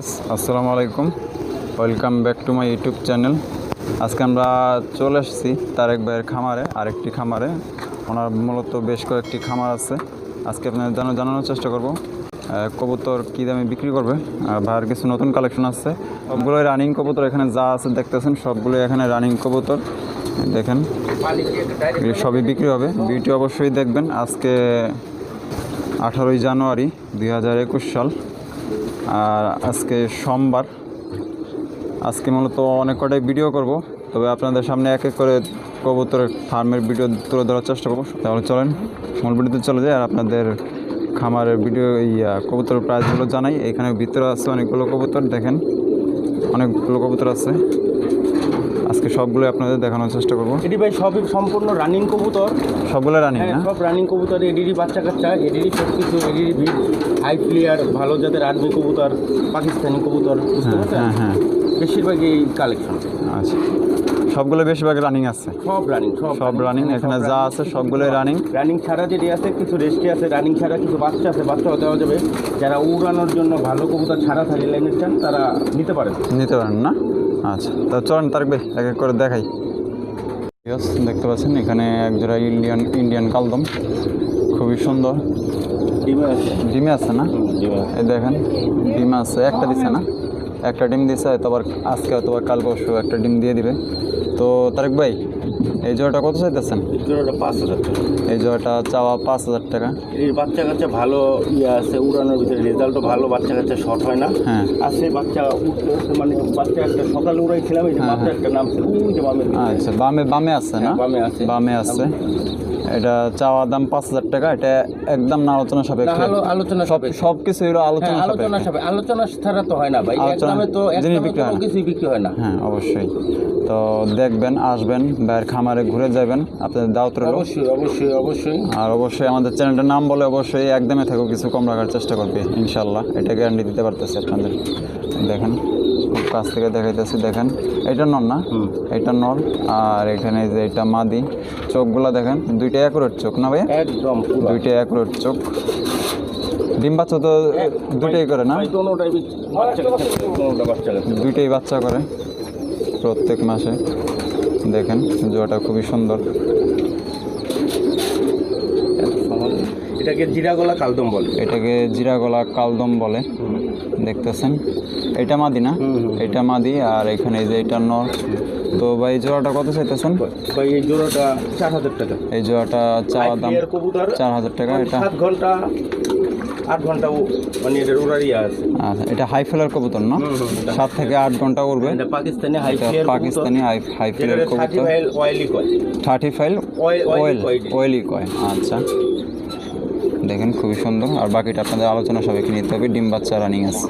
আসসালামু আলাইকুম, welcome back to my YouTube channel. আজকে আমরা চলে এসেছি তারেক ভাইয়ের খামারে, আরেকটি খামারে। ওনার মূলত বেশ কয়েকটি খামার আছে। আজকে আপনাদের জানানোর চেষ্টা করব কবুতর কী দামে বিক্রি করবে। আর ভাইয়ের কিছু নতুন কালেকশন আছে, সবগুলোই রানিং কবুতর। এখানে যা আছে দেখতেছেন সবগুলোই এখানে রানিং কবুতর। দেখেন সবই বিক্রি হবে, ভিডিওটি অবশ্যই দেখবেন। আজকে 18ই জানুয়ারি 2021 সাল, আর আজকে সোমবার। আজকে মূলত অনেক কটাই ভিডিও করব, তবে আপনাদের সামনে এক এক করে কবুতরের ফার্মের ভিডিও তুলে ধরার চেষ্টা করবো। তাহলে চলেন মূল ভিডিওতে চলে যায় আর আপনাদের খামারের ভিডিও কবুতরের প্রাইসগুলো জানাই। এখানে ভিতরে আছে অনেকগুলো কবুতর, দেখেন অনেকগুলো কবুতর আছে। আজকে সবগুলো আপনাদের দেখানোর চেষ্টা করবো। এটি ভাই সবই সম্পূর্ণ রানিং কবুতর, সবগুলো রানিং না? সব রানিং কবুতর, এডিডি বাচ্চা কাচ্চা, এডিডি সব কিছু, এডিডি ভিড, হাই প্লেয়ার, ভালো জাতের আর্মি কবুতর, পাকিস্তানি কবুতর, বুঝতে পারছেন? হ্যাঁ, বেশিরভাগই এই কালেকশন। আচ্ছা, সবগুলো বেশিরভাগ রানিং আছে? সব রানিং, সব রানিং। এখানে যা আছে সবগুলোই রানিং। রানিং ছাড়া যেটি আছে কিছু রেস্টি আছে, রানিং ছাড়া কিছু বাচ্চা আছে, বাচ্চাও দেওয়া যাবে। যারা উড়ানোর জন্য ভালো কবুতর ছাড়া থাকি লাইনের চান তারা নিতে পারেন না? আচ্ছা, তা চলেন তারেক ভাই এক এক করে দেখাই। দেখতে পাচ্ছেন এখানে একজোড়া ইন্ডিয়ান কালদম, খুবই সুন্দর। ডিমে আছে না? এই দেখেন ডিমে আছে, একটা দিছে না? একটা ডিম দিছে, তোমার আজকে হয়তো কাল পরশু একটা ডিম দিয়ে দিবে। তো তারেক ভাই এই জোড়াটা কত চাইতেছেন? জোড়াটা 5,000 টাকা। এই জোড়াটা চাওয়া 5,000 টাকা। এই বাচ্চা কাচ্চা ভালো আছে, উড়ানোর ভিতরে রেজাল্টও ভালো, বাচ্চা কাচ্চা শর্ট হয় না। হ্যাঁ আছে বাচ্চা উঠতে, মানে বাচ্চা একটা সকালে উড়াইছিলাম, এই যে বাচ্চা একটা নাম ছিল ওই যে বামে। আচ্ছা, বামে আছে না? বামে আছে। এটা চাওয়া দাম 5,000 টাকা। এটা একদম না আলোচনা সাপেক্ষে? আলোচনা সব কিছু আলোচনা সাপেক্ষে। আলোচনা ছাড়া তো হয় না ভাই, একদমই তো কোনো কিছুই বিক্রি হয় না। হ্যাঁ অবশ্যই। তো দেখবেন, আসবেন, বাইরের খামারে ঘুরে যাবেন, আপনাদের দাওয়াত রইল। অবশ্যই। আর অবশ্যই আমাদের চ্যানেলটার নাম বলে অবশ্যই একদমই থাকো, কিছু কম রাখার চেষ্টা করবে ইনশাল্লাহ, এটা গ্যারান্টি দিতে পারতেছি আপনাদের। দেখেন কাছ থেকে দেখাইতেছি, দেখেন এটা নর না? এটা নর। আর এখানে যে এটা মাদি, চোখগুলা দেখেন, দুইটা অ্যাকুরেট চোখ না ভাই? একদম দুইটা অ্যাকুরেট চোখ। ডিম বাচ্চা তো দুইটাই করে না? দুইটাই বাচ্চা করে প্রত্যেক মাসে। দেখেন জোড়াটা খুবই সুন্দর। এটাকে জিরাগলা কালদম বলে। দেখতেছেন এটা মাদি না? এটা মাদি। আর এখানে এই যে এটা নর। তো ভাই জোড়াটা কত চাইতেছেন? ভাই এই জোড়াটা 4,000 টাকা। এই জোড়াটা চাওয়া দাম 4,000 টাকা। এটা 7 ঘন্টা 8 ঘন্টা মানে এটার উড়ারিয়া আছে। আচ্ছা, এটা হাই ফেলার কবুতর না? 7 থেকে 8 ঘন্টা উড়বে। এটা পাকিস্তানি হাই ফেলার কবুতর। 35 অয়েলি কয়। আচ্ছা, দেখেন খুবই সুন্দর। আর বাকিটা আপনাদের আলোচনা সাপেক্ষে নিতে হবে। ডিম বাচ্চা রানিং আছে।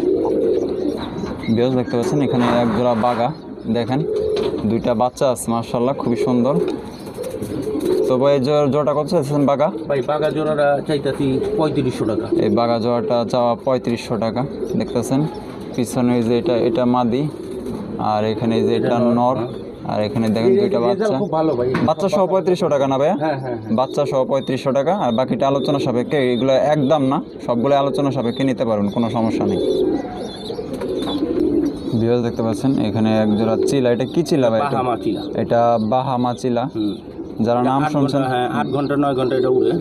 বেশ দেখতে পাচ্ছেন এখানে এক জোড়া বাঘা, দেখেন দুইটা বাচ্চা আছে মাশাআল্লাহ, খুবই সুন্দর। তো ভাই জোড়াটা কত চাইছেন বাঘা? ভাই বাঘা জোড়াটা চাইতেছি 3500 টাকা। এই বাঘা জোড়াটা চাওয়া 3500 টাকা। দেখতেছেন পিছনে যে এটা মাদি, আর এখানে যে এটা নর। আর এখানে দেখেন দুইটা বাচ্চা সহ 3500 টাকা না ভাইয়া? হ্যাঁ। বাচ্চা সহ 3500 টাকা। আর বাকিটা আলোচনা সাপেক্ষে, এগুলো একদম না, সবগুলো আলোচনা সাপেক্ষে নিতে পারবেন, কোনো সমস্যা নেই। ভিউয়ার্স দেখতে পাচ্ছেন এখানে এক জোড়া চিলা। এটা কি চিলা ভাই? এটা বাহামা চিলা। যারা নাম শুনছেন, 8 ঘন্টা 9 ঘন্টা এটা উড়ে।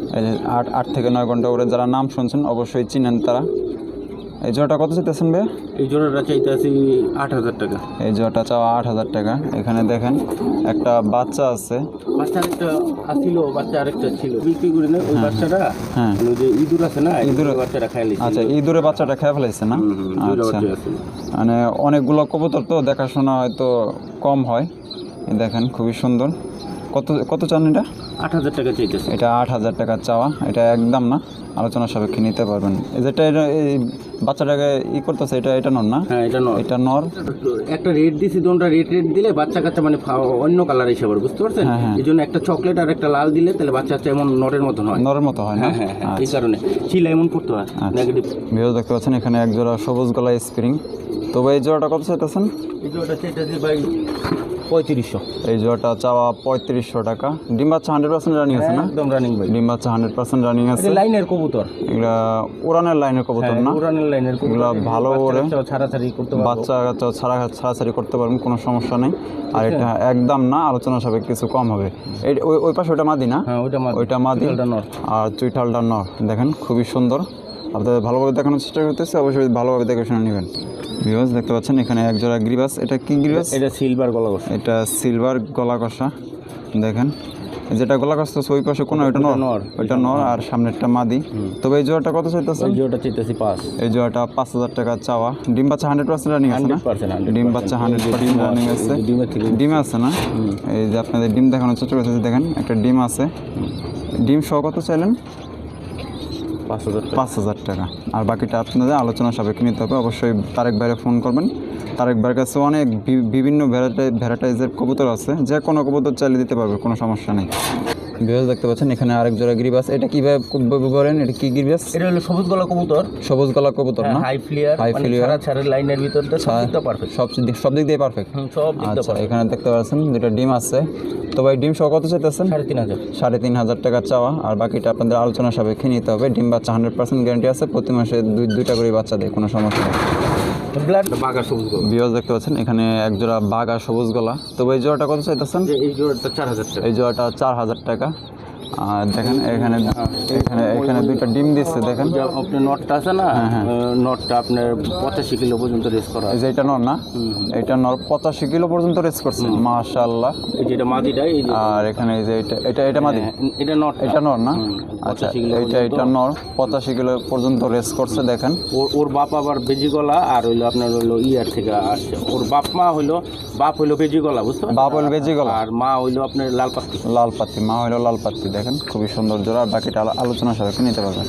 8 থেকে 9 ঘন্টা উড়ে। যারা নাম শুনছেন অবশ্যই চিনেন তারা। এই জোড়াটা কত চাইতেছেন ভাই? এই জোড়াটা চাইতেছি 8,000 টাকা। এই জোড়াটা চাওয়া 8,000 টাকা। এখানে দেখেন একটা বাচ্চা আছে, বাচ্চা আরেকটা ছিল বিক্রি করে না ওই বাচ্চাটা। হ্যাঁ, ওই যে ইঁদুর আছে না, ইঁদুরের বাচ্চাটা খাই নিছে। আচ্ছা, ইঁদুরের বাচ্চাটা খেয়ে ফেলাইছে না? আচ্ছা, মানে অনেকগুলো কবুতর তো দেখাশোনা হয়তো কম হয়। দেখেন খুবই সুন্দর। কত চান এটা? 8,000 টাকা চাইতেছে। এটা 8,000 টাকা চাওয়া। এটা একদম না, আলোচনা সাপেক্ষে নিতে পারবেন। যেটা এই বাচ্চাটাকে করতেছে এটা নর না? হ্যাঁ এটা নর। একটা রেড দিছি, দুটো রেড দিলে বাচ্চা কাচ্চা মানে অন্য কালার হিসেবে, বুঝতে পারছেন? এই জন্য একটা চকলেট আর একটা লাল দিলে তাহলে বাচ্চা কাচ্চা এমন নরের মতো হয় না? হ্যাঁ, এই কারণে চিলা এমন করতে হয়। নেগেটিভ ভিডিও দেখতে পাচ্ছেন এখানে এক জোড়া সবুজ গলা স্প্রিং। তো ভাই এই জোড়াটা কত চাইতেছেন? এই জোড়াটা চাইতেছি ভাই 3500। এই জোড়াটা চাওয়া 3500 টাকা। ডিম বাচ্চা 100% রানিং আছে না? একদম রানিং ভাই। ডিম বাচ্চা 100% রানিং আছে। এটা লাইনের কবুতর, এগুলা উড়ানের লাইনের কবুতর না? উড়ানের লাইনের কবুতর। এগুলা ভালো ওড়ে, ছাড়াছাড়ি করতে পারবো, বাচ্চা কাচ্চা ছাড়াছাড়ি করতে পারবেন, কোনো সমস্যা নেই। আর এটা একদম না, আলোচনা সাপেক্ষে কিছু কম হবে। ওই পাশে ওটা মাদি না? হ্যাঁ ওইটা মাদি আর চুইঠালটা নর। দেখেন খুবই সুন্দর। আপনাদের ভালোভাবে দেখানোর চেষ্টা করতেছে, অবশ্যই ভালোভাবে দেখে শুনে নেবেন। ভিউয়ার্স দেখতে পাচ্ছেন এখানে এক জোড়া গ্রিবাস। এটা কি গ্রিবাস? এটা সিলভার গলা কষা। এটা সিলভার গলা কষা। দেখেন যেটা গলা কষা ওই পাশে কোনো ওইটা নর, ওইটা নর আর সামনেরটা মাদি। তবে এই জোড়াটা কত চাইতেছেন? এই জোড়াটা চাইতেছি 5। এই জোড়াটা 5000 টাকা চাওয়া। ডিম বাচ্চা 100% রানিং আছে না? 100%। ডিম বাচ্চা 100% রানিং আছে। ডিম আছে না? এই যে আপনাদের ডিম দেখানোর চেষ্টা করতেছি, দেখেন একটা ডিম আছে। ডিম সহ কত চাইলেন? 5000 টাকা। আর বাকিটা আপনাদের আলোচনা সাপেক্ষে নিতে হবে। অবশ্যই তারেক ভাইরে ফোন করবেন। তারেক ভাইয়ের কাছে অনেক বিভিন্ন ভ্যারাইটাইজের কবুতর আছে, যে কোনো কবুতর চালিয়ে দিতে পারবে, কোনো সমস্যা নেই। ভিউয়ার্স দেখতে পাচ্ছেন এখানে আরেক জোড়া গিরিবাস। এটা কিভাবে বলেন? এটা কি গিরিবাস? এটা হলো সবুজ গলা কবুতর। সবুজ গলা কবুতর না? হাই ফ্লিয়ার, ছাড়া লাইনের ভিতরটা সবটা পারফেক্ট, সব দিক দিয়ে পারফেক্ট। সব দিক দিয়ে পারফেক্ট। এখানে দেখতে পাচ্ছেন দুটো ডিম আছে। তো ভাই ডিম সহ কত চাইতেছেন? 3500। 3500 টাকা চাওয়া। আর বাকিটা আপনাদের আলোচনা সাপেক্ষে নিতে হবে। ডিম বাচ্চা 100% গ্যারান্টি আছে। প্রতি মাসে দুইটা করে বাচ্চা দেয়, কোনো সমস্যা নেই। বাঘা সবুজ গলা। ভিউয়ার্স দেখতে পাচ্ছেন এখানে এক জোড়া বাঘা সবুজ গলা। তো এই জোড়াটা কত চাইতেছেন? এই জোড়াটা 4000 টাকা। এই জোড়াটা 4000 টাকা। আর দেখেন এখানে এখানে এখানে দুইটা ডিম দিচ্ছে। দেখেন আপনার নটটা আছে না, নটটা আপনার 85 কিলো পর্যন্ত রেস করা। এই যে এটা নর না? এটা নর 85 কিলো পর্যন্ত রেস করছে, মাশাআল্লাহ। এই যে এটা মাদিটা। আর এখানে এই যে এটা মাদি, এটা নট, এটা নর না? আচ্ছা এটা নর 85 কিলো পর্যন্ত রেস করছে। দেখেন ওর বাপ আবার বেজি গলা, আর হইলো আপনার হইলো ইয়ার থেকে আসছে। ওর বাপ হইলো বেজি গলা, বুঝতে পারছেন? বাপ হইলো বেজি গলা আর মা হইলো আপনার লাল পাত্তি। মা হইলো লাল পাত্তি। দেখেন খুবই সুন্দর জোড়া। বাকিটা আলোচনা সাপেক্ষে নিতে পারবেন।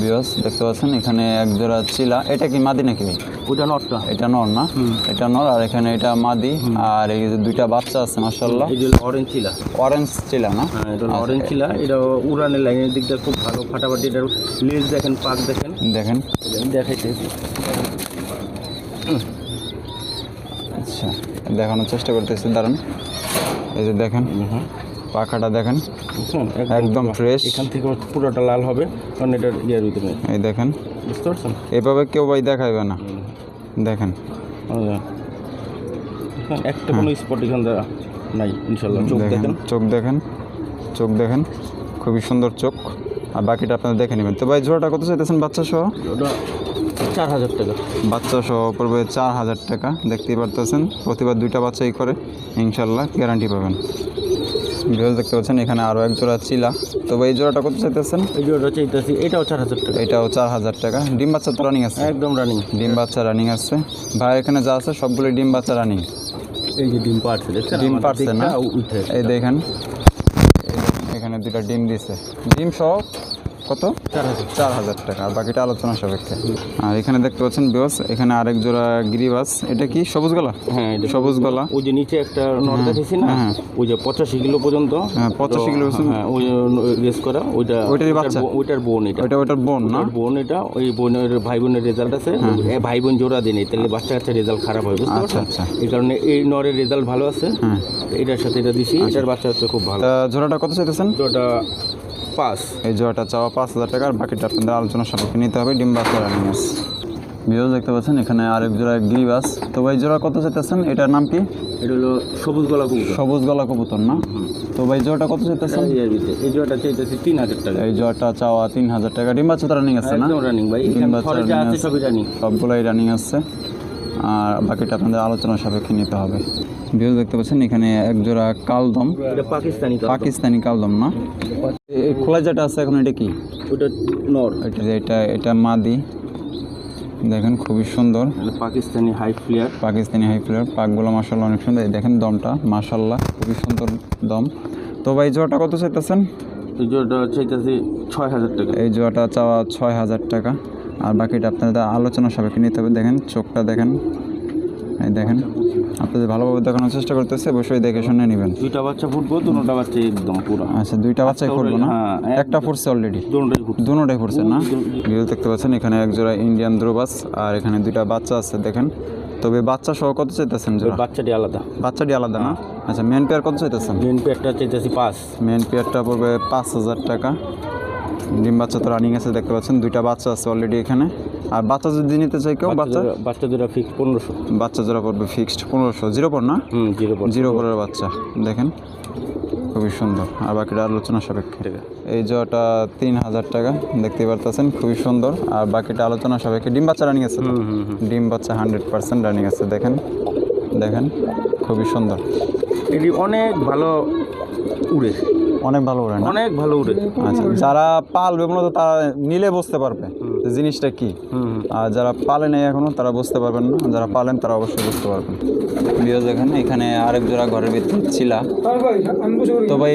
ভিউয়ার্স দেখতে পাচ্ছেন এখানে এক জোড়া চিলা। এটা কি মাদি নাকি ভাই? ওটা নটটা। এটা নর না? এটা নর। আর এখানে এটা মাদি। আর এই যে দুইটা বাচ্চা আছে মাশাআল্লাহ। এই যে অরেঞ্জ চিলা না? হ্যাঁ, এটা অরেঞ্জ চিলা। এটা উড়ানের লাইনের দিকটা খুব ভালো, ফাটাফাটি। এটার লেজ দেখেন, পাক দেখেন। দেখাইতে আচ্ছা দেখানোর চেষ্টা করতেছি, দাঁড়ান। এই যে দেখেন পাখাটা দেখেন, একদম ফ্রেশ। এখান থেকে পুরোটা লাল হবে, কারণ এটা ইয়ার ভিতরে। এই দেখেন, বুঝতে পারছেন? এভাবে কেউ ভাই দেখাইবে না। দেখেন একটা কোনো স্পট এখানে নাই ইনশাল্লাহ। চোখ দেখেন খুবই সুন্দর চোখ। আর বাকিটা আপনারা দেখে নেবেন। তো ভাই জোড়াটা কত চাইতেছেন বাচ্চা সহ? 4000 টাকা। বাচ্চা সহ পড়বে 4000 টাকা। দেখতেই পারতেছেন প্রতিবার দুইটা বাচ্চাই করে, ইনশাল্লাহ গ্যারান্টি পাবেন। ভিউয়ার্স দেখতে পাচ্ছেন এখানে আরও এক জোড়া চিলা। তো ভাই এই জোড়াটা কত চাইতেছেন? এই জোড়াটা চাইতেছি, এটাও 4000 টাকা। এটাও 4000 টাকা। ডিম বাচ্চা তো রানিং আছে? একদম রানিং। ডিম বাচ্চা রানিং আছে ভাই। এখানে যা আছে সবগুলো ডিম বাচ্চা রানিং। এই যে ডিম পারছে, দেখছেন? ডিম পারছে না? এই দেখেন এখানে দুটা ডিম দিছে। ডিম সহ কত? 4000 টাকা। আর বাকিটা আলোচনা সাপেক্ষে। আর এখানে দেখতে পাচ্ছেন ভিউয়ার্স এখানে আরেক জোড়া গিরিবাস। এটা কি সবুজ গলা? হ্যাঁ সবুজ গলা। ওই যে নিচে একটা নট দেখেছি না, ওই যে 85 কিলো পর্যন্ত। হ্যাঁ 85 কিলো পর্যন্ত। হ্যাঁ ওই রেস করা। ওইটারই বাচ্চা? ওইটার বোন এটা। ওইটার বোন না? বোন এটা। ওই বোনের ভাই বোনের রেজাল্ট আছে। ভাই বোন জোড়া দেয়নি, তাহলে বাচ্চা রেজাল্ট খারাপ হয়, বুঝতে পারছেন? এই কারণে এই নরের রেজাল্ট ভালো আছে, এটার সাথে এটা দিছি। এটার বাচ্চা হচ্ছে খুব ভালো। জোড়াটা কত চাইতেছেন? জোড়াটা 5। এই জোড়াটা চাওয়া 5000 টাকা। আর বাকিটা আপনাদের আলোচনা সাপেক্ষে নিতে হবে। ডিম বাচ্চা রানিং আছে। ভিউয়ার্স দেখতে পাচ্ছেন এখানে আরেক জোড়া গিরিবাস। তো ভাই জোড়া কত চাইতেছেন? এটার নাম কি? এটা হলো সবুজ গলা কবুতর। সবুজ গলা কবুতর না? তো ভাই জোড়াটা কত চাইতেছেন? এই জোড়াটা চাইতেছি 3000 টাকা। এই জোড়াটা চাওয়া 3000 টাকা। ডিম বাচ্চা তো রানিং আছে না? একদম রানিং ভাই। ডিম বাচ্চা আছে, সবই রানিং। সবগুলাই রানিং আছে। আর বাকিটা আপনাদের আলোচনা সাপেক্ষে নিতে হবে। ভিউয়ার্স দেখতে পাচ্ছেন এখানে এক জোড়া কালদম। এটা পাকিস্তানি কালদম না? এই খোলা যেটা আছে এখন এটা কি? ওটা নর। এটা মাদি। দেখেন খুবই সুন্দর। Pakistani high flyer. পাকগুলো মাশাআল্লাহ অনেক সুন্দর। দেখেন দমটা মাশাআল্লাহ খুবই সুন্দর দম। তো ভাই জোড়াটা কত চাইতেছেন? এই জোড়াটা চাইতেছি 6000 টাকা। এই জোড়াটা চাওয়া 6000 টাকা। আর বাকিটা আপনাদের আলোচনা সাপেক্ষে নিতে হবে। দেখেন চোখটা দেখেন, এই দেখেন আপনাদের ভালোভাবে দেখানোর চেষ্টা করতেছে, অবশ্যই দেখে শুনে নেবেন। দুইটা বাচ্চা ফুটবো, দুটোটা বাচ্চা একদম পুরো। আচ্ছা দুইটা বাচ্চাই ফুটবো না? একটা ফুটছে অলরেডি? দুটোটাই ফুটছে না? ভিডিও দেখতে পাচ্ছেন এখানে এক জোড়া ইন্ডিয়ান দ্রুবাস। আর এখানে দুইটা বাচ্চা আছে দেখেন। তবে বাচ্চা সহ কত চাইতেছেন জোড়া? বাচ্চাটি আলাদা। বাচ্চাটি আলাদা না? আচ্ছা, মেন পেয়ার কত চাইতেছেন? মেন পেয়ারটা চাইতেছি 5। মেন পেয়ারটা পড়বে 5,000 টাকা। ডিম বাচ্চা তো রানিং আছে দেখতে পাচ্ছেন, দুইটা বাচ্চা আছে অলরেডি এখানে। আর বাচ্চা যদি নিতে চাই কেউ, বাচ্চা জোড়া ফিক্সড 1500। বাচ্চা জোড়া পড়বে ফিক্সড 1500। জিরো পর না? জিরো পরের বাচ্চা দেখেন, খুবই সুন্দর। আর বাকিটা আলোচনা সাপেক্ষে। এই জোড়াটা 3000 টাকা দেখতে পারতেছেন, খুবই সুন্দর। আর বাকিটা আলোচনা সাপেক্ষে। ডিম বাচ্চা রানিং আছে? ডিম বাচ্চা 100% রানিং আছে। দেখেন দেখেন, খুবই সুন্দর। এটি অনেক ভালো উড়ে, অনেক ভালো উড়ে না? অনেক ভালো উড়ে। আচ্ছা, যারা পালবে মূলত তারা নিলে বুঝতে পারবে যে জিনিসটা কি। আর যারা পালে নেই এখনো তারা বুঝতে পারবেন না, যারা পালেন তারা অবশ্যই বুঝতে পারবেন। বিয়স দেখেন, এখানে আরেক জোড়া ঘরের ভিতরে চিলা। তো ভাই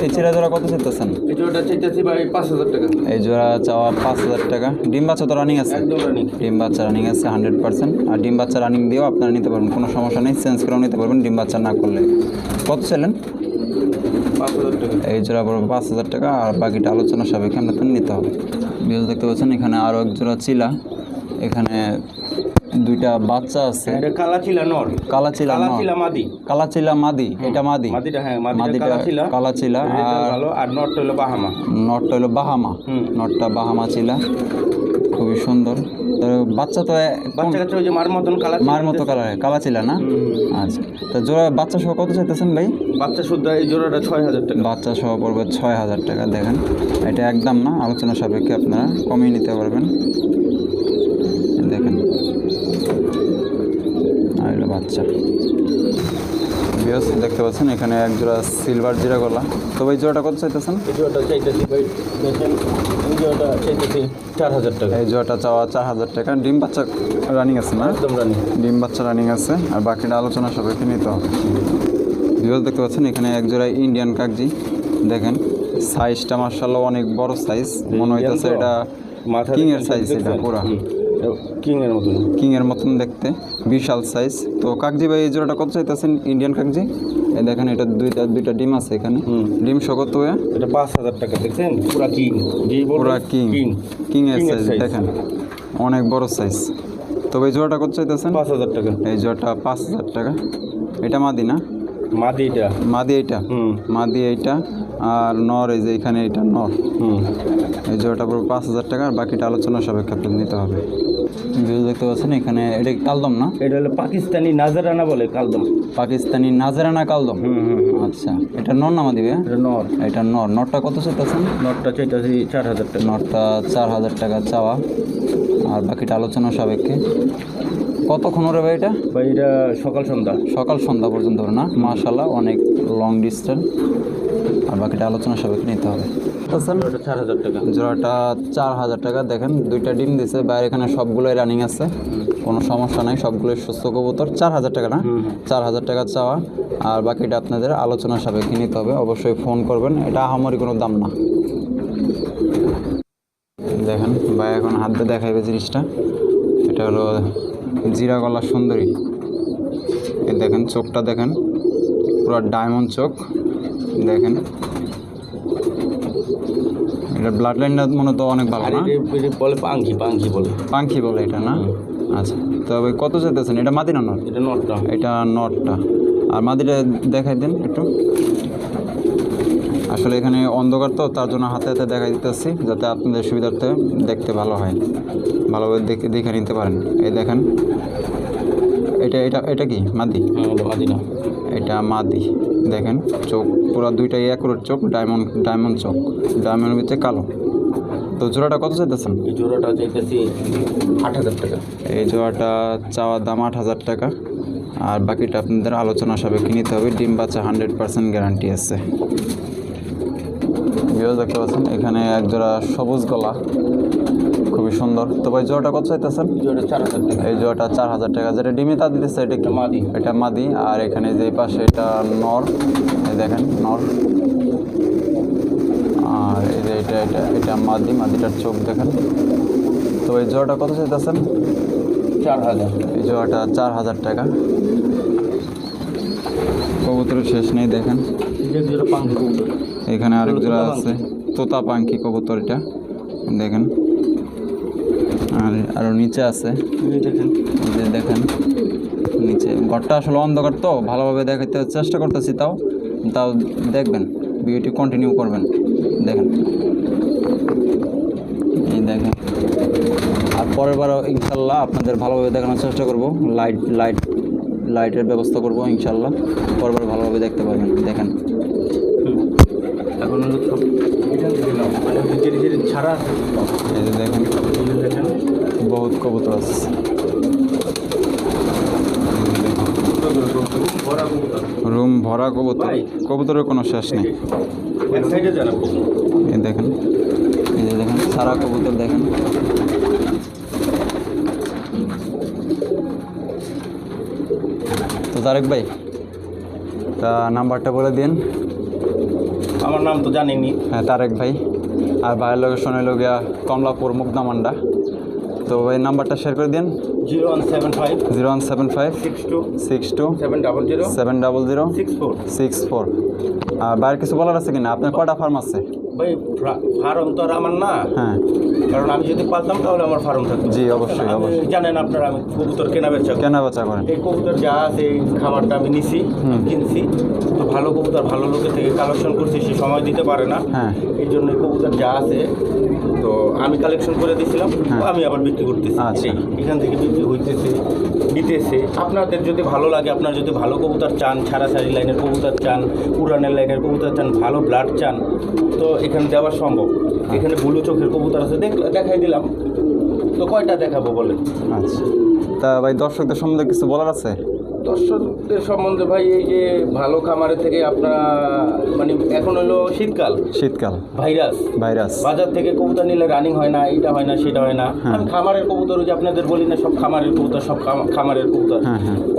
এই চিলা জোড়া কত চাইতেছেন? এই জোড়াটা চাইতেছি ভাই 5000 টাকা। এই জোড়া চাওয়া 5000 টাকা। ডিম বাচ্চা তো রানিং আছে? একদম রানিং। ডিম বাচ্চা রানিং আছে 100%। আর ডিম বাচ্চা রানিং দিয়েও আপনারা নিতে পারবেন, কোনো সমস্যা নেই, চেঞ্জ করেও নিতে পারবেন ডিম বাচ্চা না করলে। কত ছিলেন? 5000 টাকা। এই জোড়া পড়বে 5000 টাকা। আর বাকিটা আলোচনা সাপেক্ষে আপনাদের নিতে হবে। বিল দেখতে পাচ্ছেন এখানে আরও এক জোড়া চিলা। এখানে দুইটা বাচ্চা আছে। এটা কালা চিলা নর। কালা চিলা মাদি। কালা চিলা মাদি। এটা মাদি? মাদিটা হ্যাঁ, মাদিটা কালা চিলা। ভালো। আর নরটা হলো বাহামা। নরটা হলো বাহামা। নরটা বাহামা চিলা, খুবই সুন্দর। তো বাচ্চা তো বাচ্চা ওই যে মার মতন কালার, কালা চিলা না? আচ্ছা, তো জোড়া বাচ্চা সহ কত চাইতেছেন ভাই? বাচ্চা শুদ্ধ এই জোড়াটা 6000 টাকা। বাচ্চা সহ পড়বে 6000 টাকা। দেখেন, এটা একদম না, আলোচনা সাপেক্ষে আপনারা কমিয়ে নিতে পারবেন। দেখেন, আর এটা বাচ্চা। দেখতে পাচ্ছেন এখানে এক জোড়া সিলভার জিরা গলা। তো ভাই জোড়াটা কত চাইতেছেন? এই জোড়াটা চাইতেছি ভাই, দেখেন এই জোড়াটা চাইতেছি 4000 টাকা। এই জোড়াটা চাওয়া 4000 টাকা। ডিম বাচ্চা রানিং আছে না? একদম রানিং। ডিম বাচ্চা রানিং আছে। আর বাকিটা আলোচনা সাপেক্ষে নিতে হবে। ভিউয়ার্স দেখতে পাচ্ছেন এখানে এক জোড়া ইন্ডিয়ান কাকজি। দেখেন সাইজটা মাশাআল্লাহ অনেক বড় সাইজ, মনে হইতেছে এটা কিং এর সাইজ। এটা পুরা কিং এর মতন দেখতে, বিশাল সাইজ। তো কাকজি ভাই এই জোড়াটা কত চাইতেছেন? ইন্ডিয়ান কাকজি। এই দেখেন, এটা দুইটা ডিম আছে এখানে। ডিম কত? এটা 5000 টাকা। দেখছেন পুরা কিং, পুরা কিং এর সাইজ। দেখেন অনেক বড় সাইজ। তবে এই জোড়াটা কত চাইতেছেন? 5000 টাকা। এই জোড়াটা 5000 টাকা। এটা মাদি না? মাদি এটা। মাদি এইটা। আর নর এই যে এখানে এটা নর। এই জোড়াটা পুরো 5000 টাকা। আর বাকিটা আলোচনা সাপেক্ষে আপনাদের নিতে হবে। দেখতে পাচ্ছেন এখানে এটা কালদম না? এটা হলো পাকিস্তানি নাজরানা বলে, কালদম। পাকিস্তানি নাজরানা কালদম। আচ্ছা, এটা নর না মাদি? এটা নর। এটা নর। নরটা কত চাইতেছেন? নরটা চাইতেছি 4000 টাকা। নরটা 4000 টাকা চাওয়া। আর বাকিটা আলোচনা সাপেক্ষে। কতক্ষণ ওরে ভাই এটা? ভাই এটা সকাল সন্ধ্যা পর্যন্ত না? মাশাআল্লাহ, অনেক লং ডিস্টেন্স। আর বাকিটা আলোচনা সাপেক্ষে নিতে হবে। 4000 টাকা। জোড়াটা 4000 টাকা। দেখেন দুইটা ডিম দিছে, বাইরে এখানে সবগুলোই রানিং আছে, কোনো সমস্যা নাই, সবগুলোই সুস্থ কবুতর। 4000 টাকা না? 4000 টাকা চাওয়া। আর বাকিটা আপনাদের আলোচনা সাপেক্ষে নিতে হবে। অবশ্যই ফোন করবেন, এটা আহামরি কোনো দাম না। দেখেন ভাই এখন হাত দিয়ে দেখাইবে জিনিসটা। এটা হলো জিরা গলা সুন্দরী। এই দেখেন চোখটা দেখেন, পুরো ডায়মন্ড চোখ। দেখেন এটা ব্লাড লাইনটা মনে তো অনেক ভালো না? বলে পাঙ্খি বলে এটা না? আচ্ছা, তবে কত চাইতেছেন? এটা মাদি না নর? এটা নরটা। এটা নরটা। আর মাদিটা দেখাই দেন একটু। আসলে এখানে অন্ধকার তো, তার জন্য হাতে হাতে দেখাই দিতেছি যাতে আপনাদের সুবিধার্থে দেখতে ভালো হয়, ভালোভাবে দেখে নিতে পারেন। এই দেখেন, এটা কি মাদি? মাদি না, এটা মাদি। দেখেন চোখ পুরো দুইটাই অ্যাকুরেট চোখ, ডায়মন্ড চোখ, ডায়মন্ডের ভিতরে কালো। তো জোড়াটা কত চাইতেছেন? এই জোড়াটা চাইতেছি 8000 টাকা। এই জোড়াটা চাওয়া দাম 8000 টাকা। আর বাকিটা আপনাদের আলোচনা সাপেক্ষে নিতে হবে। ডিম বাচ্চা 100% গ্যারান্টি আছে। ভিডিও দেখতে পাচ্ছেন এখানে এক জোড়া সবুজ গলা, খুবই সুন্দর। তো ভাই জোড়াটা কত চাইতেছেন? এই জোড়াটা 4000 টাকা। যেটা ডিমে তা দিতেছে এটা কি? মাদি। এটা মাদি। আর এখানে যে পাশে এটা নর, এই দেখেন নর। আর এই যে এটা মাদিটার চোখ দেখেন। তো এই জোড়াটা কত চাইতেছেন? 4000। এই জোড়াটা 4000 টাকা। কবুতরের শেষ নেই। দেখেন এখানে আরেক জোড়া আছে, তোতা পাঙ্খি কবুতর এটা দেখেন। আর আরও নিচে আছে, দেখেন ঘরটা আসলে অন্ধকার তো ভালোভাবে দেখাতে চেষ্টা করতেছি, তাও তাও দেখবেন, ভিডিওটি কন্টিনিউ করবেন। দেখেন, এই দেখেন। আর পরের বারও ইনশাল্লাহ আপনাদের ভালোভাবে দেখানোর চেষ্টা করব, লাইটের ব্যবস্থা করব ইনশাল্লাহ, পরের বার ভালোভাবে দেখতে পারবেন। দেখেন এখন হলো সব ছাড়া আছে। এই যে দেখেন বহুত কবুতর আছে, রুম ভরা কবুতর, কবুতরের কোনো শেষ নেই। এই দেখেন, এই যে দেখেন সারা কবুতর দেখেন। তো তারেক ভাই, তা নাম্বারটা বলে দিন। আমার নাম তো জানিনি। হ্যাঁ, তারেক ভাই। আর ভাইয়ের লোকেশন হইল গিয়া কমলাপুর মুগদামান্ডা। তো এই নাম্বারটা শেয়ার করে দিন। 0175 62 700 64। আর বাইরের কিছু বলার আছে কিনা? আপনার কয়টা ফার্ম আছে? ভাই ফার্ম তো আর আমার না। হ্যাঁ, কারণ আমি যদি পালতাম তাহলে আমার ফার্ম থাকতো। জি অবশ্যই অবশ্যই। জানেন আপনারা আমি কবুতর কেনা বেচা করেন। এই কবুতর যা আছে এই খামারটা আমি নিছি, কিনছি। তো ভালো কবুতর ভালো লোকের থেকে কালেকশন করছি, সে সময় দিতে পারে না। হ্যাঁ, এই জন্য কবুতর যা আছে তো আমি কালেকশন করে দিয়েছিলাম, আমি আবার বিক্রি করতেছি। এখান থেকে বিক্রি হইতেছে, নিতেছে। আপনাদের যদি ভালো লাগে, আপনার যদি ভালো কবুতর চান, ছাড়াছাড়ি লাইনের কবুতর চান, উড়ানের লাইনের কবুতর চান, ভালো ব্লাড চান, তো এখানে দেওয়া সম্ভব। এখানে ব্লু চোখের কবুতর আছে, দেখাই দিলাম। তো কয়টা দেখাবো বলেন? আচ্ছা, তা ভাই দর্শকদের সম্বন্ধে কিছু বলার আছে? দর্শকদের সম্বন্ধে ভাই, এই যে ভালো খামারের থেকে আপনারা মানে এখন হলো শীতকাল ভাইরাস বাজার থেকে কবুতর নিলে রানিং হয় না, এটা হয় না, সেটা হয় না। আমি খামারের কবুতর, যে আপনাদের বলি না সব খামারের কবুতর, সব খামারের কবুতর।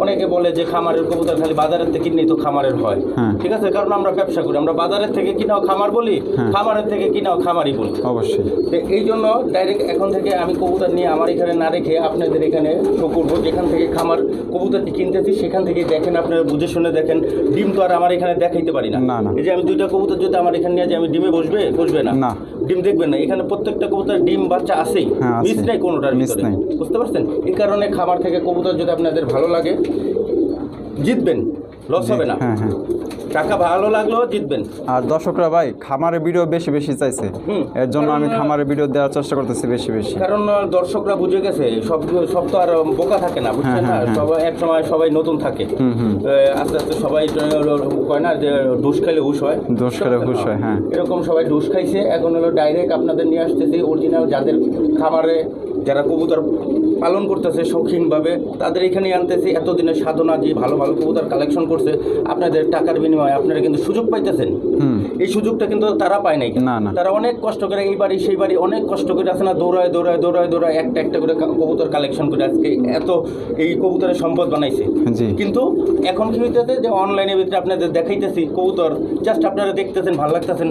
অনেকে বলে যে খামারের কবুতর খালি বাজারের থেকে কিনেই তো খামারের হয়। ঠিক আছে, কারণ আমরা ব্যবসা করি, আমরা বাজারের থেকে কিনাও খামার বলি, খামারের থেকে কিনাও খামারই বলি। অবশ্যই। এই জন্য ডাইরেক্ট এখন থেকে আমি কবুতর নিয়ে আমার এখানে না রেখে আপনাদের এখানে শো করবো। যেখান থেকে খামার কবুতরটি কিনতেছি সেখান থেকে দেখেন, আপনারা বুঝে শুনে দেখেন। ডিম তো আর আমার এখানে দেখাইতে পারি না। এই যে আমি দুইটা কবুতর যদি আমার এখানে নিয়ে যে আমি ডিমে বসবে না, ডিম দেখবেন না। এখানে প্রত্যেকটা কবুতর ডিম বাচ্চা আছেই, মিস নাই কোনোটার ভিতরে, বুঝতে পারছেন? এই কারণে খামার থেকে কবুতর যদি আপনাদের ভালো লাগে, জিতবেন, লস হবে না। টাকা ভালো লাগলেও জিতবেন। আর দর্শকরা ভাই খামারের ভিডিও বেশি বেশি চাইছে, এর জন্য আমি খামারের ভিডিও দেওয়ার চেষ্টা করতেছি বেশি বেশি। কারণ দর্শকরা বুঝে গেছে, সব তো আর বোকা থাকে না, বুঝছেন না? সবাই এক সময় সবাই নতুন থাকে, আস্তে আস্তে সবাই কয় না যে ডোজ খাইলে হুশ হয়, হ্যাঁ, এরকম সবাই ডোজ খাইছে। এখন হলো ডাইরেক্ট আপনাদের নিয়ে আসতেছি অরিজিনাল, যাদের খামারে যারা কবুতর পালন করতেছে শৌখিনভাবে, তাদের এখানে আনতেছি। এতদিনের সাধনা, যে ভালো ভালো কবুতর কালেকশন করছে, আপনাদের টাকার বিনিময়ে আপনারা কিন্তু সুযোগ পাইতেছেন। এই সুযোগটা কিন্তু তারা পায় নাই, তারা অনেক কষ্ট করে এই বাড়ি সেই বাড়ি অনেক কষ্ট করে আছে না, দৌড়ায় একটা করে কবুতর কালেকশন করে আজকে এত এই কবুতরের সম্পদ বানাইছে। কিন্তু এখন কি হইতেছে যে অনলাইনের ভিতরে আপনাদের দেখাইতেছি কবুতর, জাস্ট আপনারা দেখতেছেন, ভালো লাগতেছেন,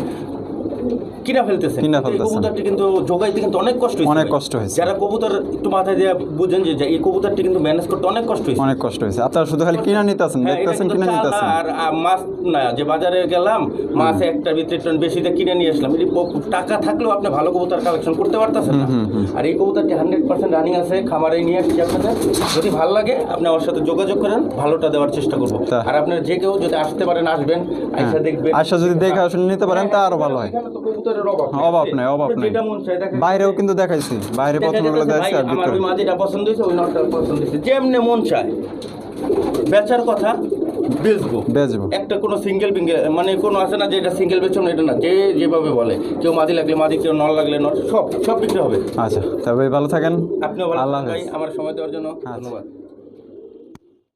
কিনা ফেলতেছেন। কবুতরটি কিন্তু জোগাইতে কিন্তু অনেক কষ্ট হয়েছে। যারা কবুতর একটু মাথায় দিয়ে বুঝেন যে এই কবুতরটি কিন্তু ম্যানেজ করতে অনেক কষ্ট হয়েছে। আপনারা শুধু খালি কিনা নিতেছেন, দেখতেছেন, কিনা নিতেছেন। আর মাছ না, যে বাজারে গেলাম মাছ একটা ভিতরে বেশিতে কিনে নিয়ে আসলাম, টাকা থাকলেও আপনি ভালো কবুতর কালেকশন করতে পারতেছেন না। আর এই কবুতরটি 100% রানিং আছে, খামারে নিয়ে আসছি আপনাদের। যদি ভালো লাগে আপনি আমার সাথে যোগাযোগ করেন, ভালোটা দেওয়ার চেষ্টা করবো। আর আপনার যে কেউ যদি আসতে পারেন, আসবেন, আইসা দেখবেন, আইসা যদি দেখে আসলে নিতে পারেন তা আরো ভালো হয়। অভাব নেই। বাইরেও কিন্তু দেখাইছি, বাইরে পছন্দগুলো দেখাইছি। আর আমার ওই মাদিটা পছন্দ হয়েছে, ওই নটটা পছন্দ হয়েছে। যেমনি মন চায় বেচার কথা বেচবো। একটা কোনো সিঙ্গেল মানে কোনো আছে না যে এটা সিঙ্গেল বেচো না, এটা না, যে যেভাবে বলে, কেউ মাদি লাগলে মাদি, কেউ নল লাগলে নট, সব বিক্রি হবে। আচ্ছা, তবে ভালো থাকেন। আপনিও ভালো থাকেন। আমার সময় দেওয়ার জন্য ধন্যবাদ।